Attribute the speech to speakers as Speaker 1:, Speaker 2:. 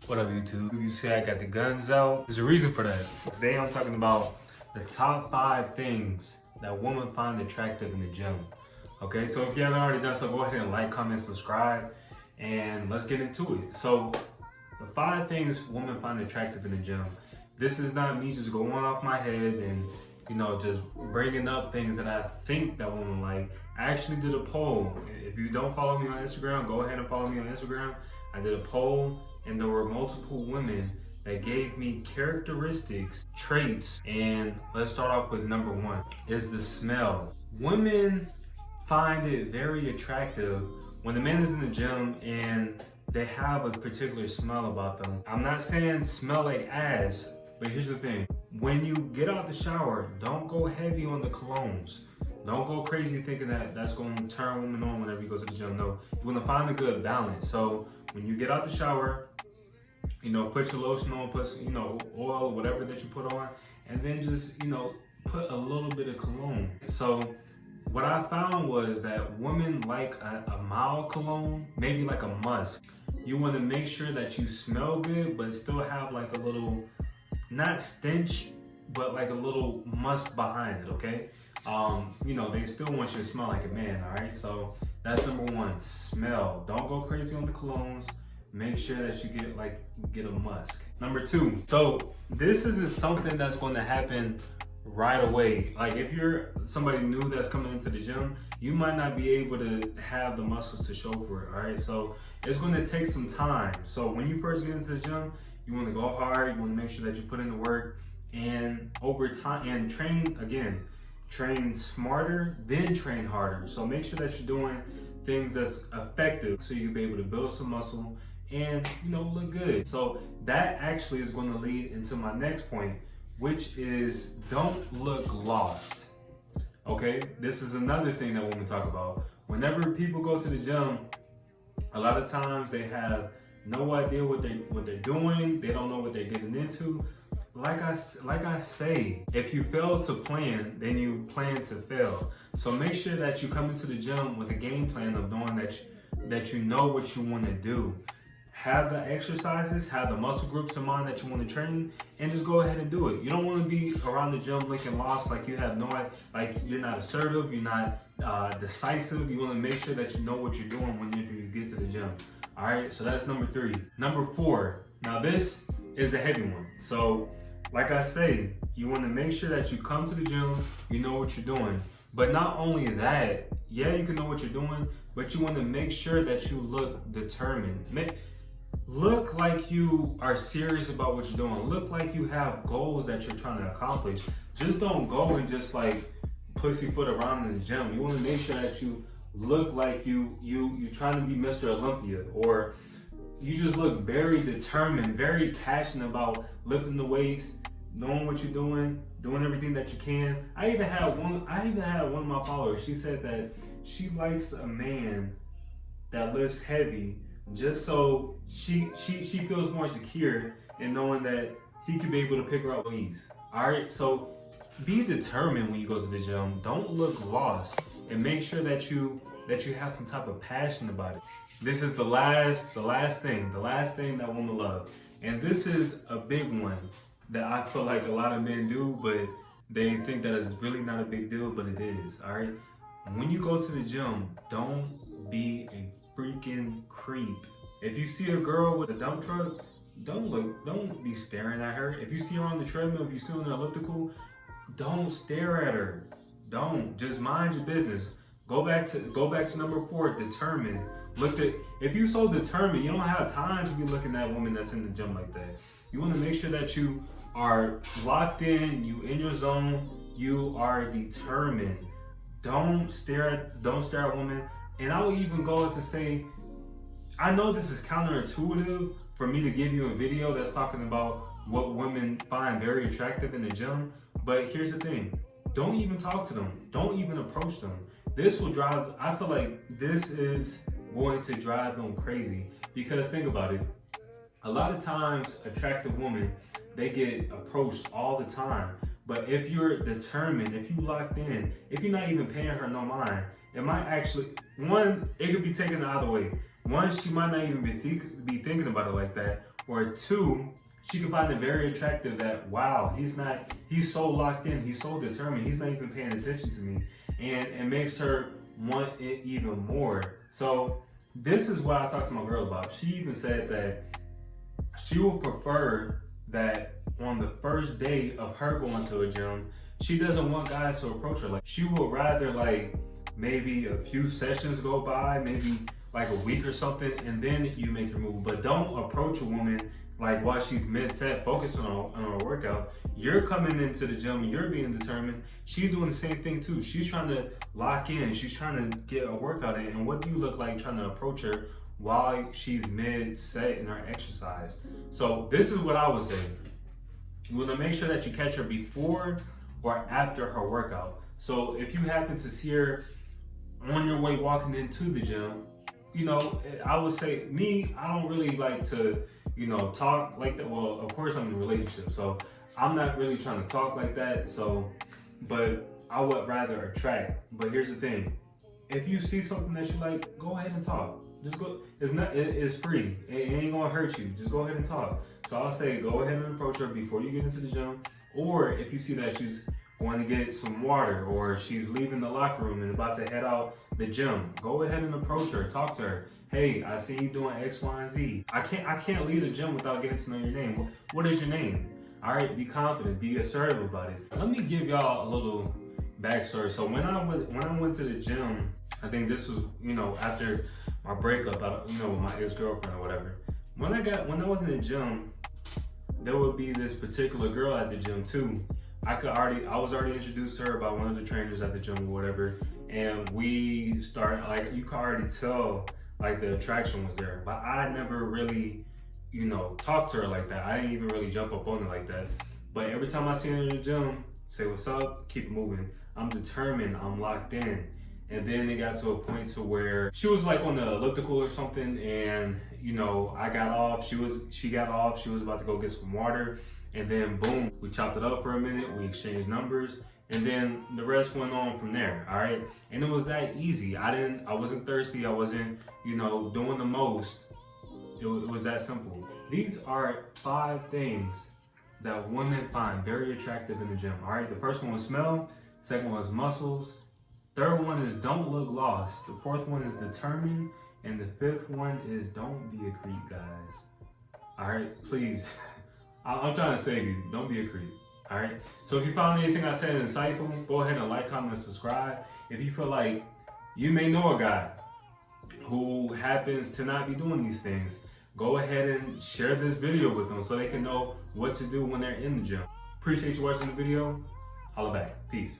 Speaker 1: What up, YouTube? You see I got the guns out. There's a reason for that. Today I'm talking about the top 5 things that women find attractive in the gym. Okay, so if you haven't already done so, go ahead and like, comment, subscribe, and let's get into it. So, the 5 things women find attractive in the gym. This is not me just going off my head and just bringing up things that I think that women like. I actually did a poll. If you don't follow me on Instagram, go ahead and follow me on Instagram. I did a poll and there were multiple women that gave me characteristics, traits, and let's start off with number 1, is the smell. Women find it very attractive when the man is in the gym and they have a particular smell about them. I'm not saying smell like ass, but here's the thing. When you get out the shower, don't go heavy on the colognes. Don't go crazy thinking that that's going to turn women on whenever you go to the gym. No, you want to find a good balance. So when you get out the shower, put your lotion on, put oil, whatever that you put on, and then just put a little bit of cologne. So what I found was that women like a mild cologne, maybe like a musk. You want to make sure that you smell good, but still have like a little, not stench, but like a little musk behind it, okay? They still want you to smell like a man, all right? So that's number 1, smell. Don't go crazy on the colognes. Make sure that you get a musk. Number 2, so this isn't something that's going to happen right away. Like if you're somebody new that's coming into the gym, you might not be able to have the muscles to show for it, all right? So it's going to take some time. So when you first get into the gym, you want to go hard, you want to make sure that you put in the work, and over time, and train smarter, then train harder. So make sure that you're doing things that's effective so you can be able to build some muscle and look good. So that actually is going to lead into my next point, which is don't look lost. Okay, this is another thing that women talk about. Whenever people go to the gym, a lot of times they have no idea what they're doing. They don't know what they're getting into. Like I say, if you fail to plan, then you plan to fail. So make sure that you come into the gym with a game plan of knowing that you know what you want to do. Have the exercises, have the muscle groups in mind that you want to train, and just go ahead and do it. You don't want to be around the gym looking lost, like you have no idea, like you're not assertive, you're not decisive. You want to make sure that you know what you're doing when you get to the gym. All right, so that's number 3. Number 4, now this is a heavy one. So like I say, you want to make sure that you come to the gym, you know what you're doing. But not only that, yeah, you can know what you're doing, but you want to make sure that you look determined. Look like you are serious about what you're doing. Look like you have goals that you're trying to accomplish. Just don't go and just like pussyfoot around in the gym. You want to make sure that you look like you're trying to be Mr. Olympia, or you just look very determined, very passionate about lifting the weights, knowing what you're doing everything that you can. I even had one of my followers. She said that she likes a man that lifts heavy, just so she feels more secure in knowing that he could be able to pick her up with ease. All right, so be determined when you go to the gym. Don't look lost, and make sure that you have some type of passion about it. This is the last thing that women love. And this is a big one that I feel like a lot of men do, but they think that it's really not a big deal, but it is, all right? When you go to the gym, don't be a freaking creep. If you see a girl with a dump truck, don't be staring at her. If you see her on the treadmill, if you see her on the elliptical, don't stare at her. Don't, just mind your business. Go back to number 4, determined. If you're so determined, you don't have time to be looking at a woman that's in the gym like that. You want to make sure that you are locked in, you in your zone, you are determined. Don't stare at women. And I will even go as to say, I know this is counterintuitive for me to give you a video that's talking about what women find very attractive in the gym, but here's the thing. Don't even talk to them. Don't even approach them. I feel like this is going to drive them crazy, because think about it. A lot of times, attractive women, they get approached all the time. But if you're determined, if you locked in, if you're not even paying her no mind, it might actually, it could be taken the other way. One, she might not even be thinking about it like that. Or two, she can find it very attractive that, wow, he's so locked in, he's so determined, he's not even paying attention to me. And it makes her want it even more. So this is what I talked to my girl about. She even said that she would prefer that on the first day of her going to a gym, she doesn't want guys to approach her. Like, she would rather like maybe a few sessions go by, maybe like a week or something, and then you make your move. But don't approach a woman like while she's mid-set, focusing on her workout. You're coming into the gym, you're being determined. She's doing the same thing too. She's trying to lock in, she's trying to get a workout in. And what do you look like trying to approach her while she's mid-set in her exercise? So this is what I would say. You want to make sure that you catch her before or after her workout. So if you happen to see her on your way walking into the gym, you know, I would say, I don't really like to, you know, talk like that. Well, of course I'm in a relationship, so I'm not really trying to talk like that. So, but I would rather attract. But here's the thing. If you see something that you like, go ahead and talk. Just go. It's free. It ain't gonna hurt you. Just go ahead and talk. So I'll say, go ahead and approach her before you get into the gym. Or if you see that she's going to get some water, or she's leaving the locker room and about to head out the gym, go ahead and approach her, talk to her. Hey, I see you doing X, Y, and Z. I can't leave the gym without getting to know your name. What is your name? All right, be confident, be assertive about it. Let me give y'all a little backstory. So when I went to the gym, I think this was, you know, after my breakup, you know, with my ex-girlfriend or whatever. When I was in the gym, there would be this particular girl at the gym too. I was already introduced to her by one of the trainers at the gym or whatever, and we started, like, you could already tell like the attraction was there, but I never really, you know, talked to her like that. I didn't even really jump up on her like that. But every time I see her in the gym, say what's up, keep it moving. I'm determined, I'm locked in. And then it got to a point to where she was like on the elliptical or something, and you know, I got off, she got off, she was about to go get some water, and then boom, we chopped it up for a minute, we exchanged numbers, and then the rest went on from there, all right? And it was that easy. I wasn't thirsty, I wasn't, you know, doing the most. It was that simple. These are 5 things that women find very attractive in the gym, all right? The first one was smell, second one was muscles, third one is don't look lost, the fourth one is determined, and the fifth one is don't be a creep, guys. All right, please. I'm trying to save you. Don't be a creep. All right. So if you found anything I said insightful, go ahead and like, comment, and subscribe. If you feel like you may know a guy who happens to not be doing these things, go ahead and share this video with them so they can know what to do when they're in the gym. Appreciate you watching the video. Holla back. Peace.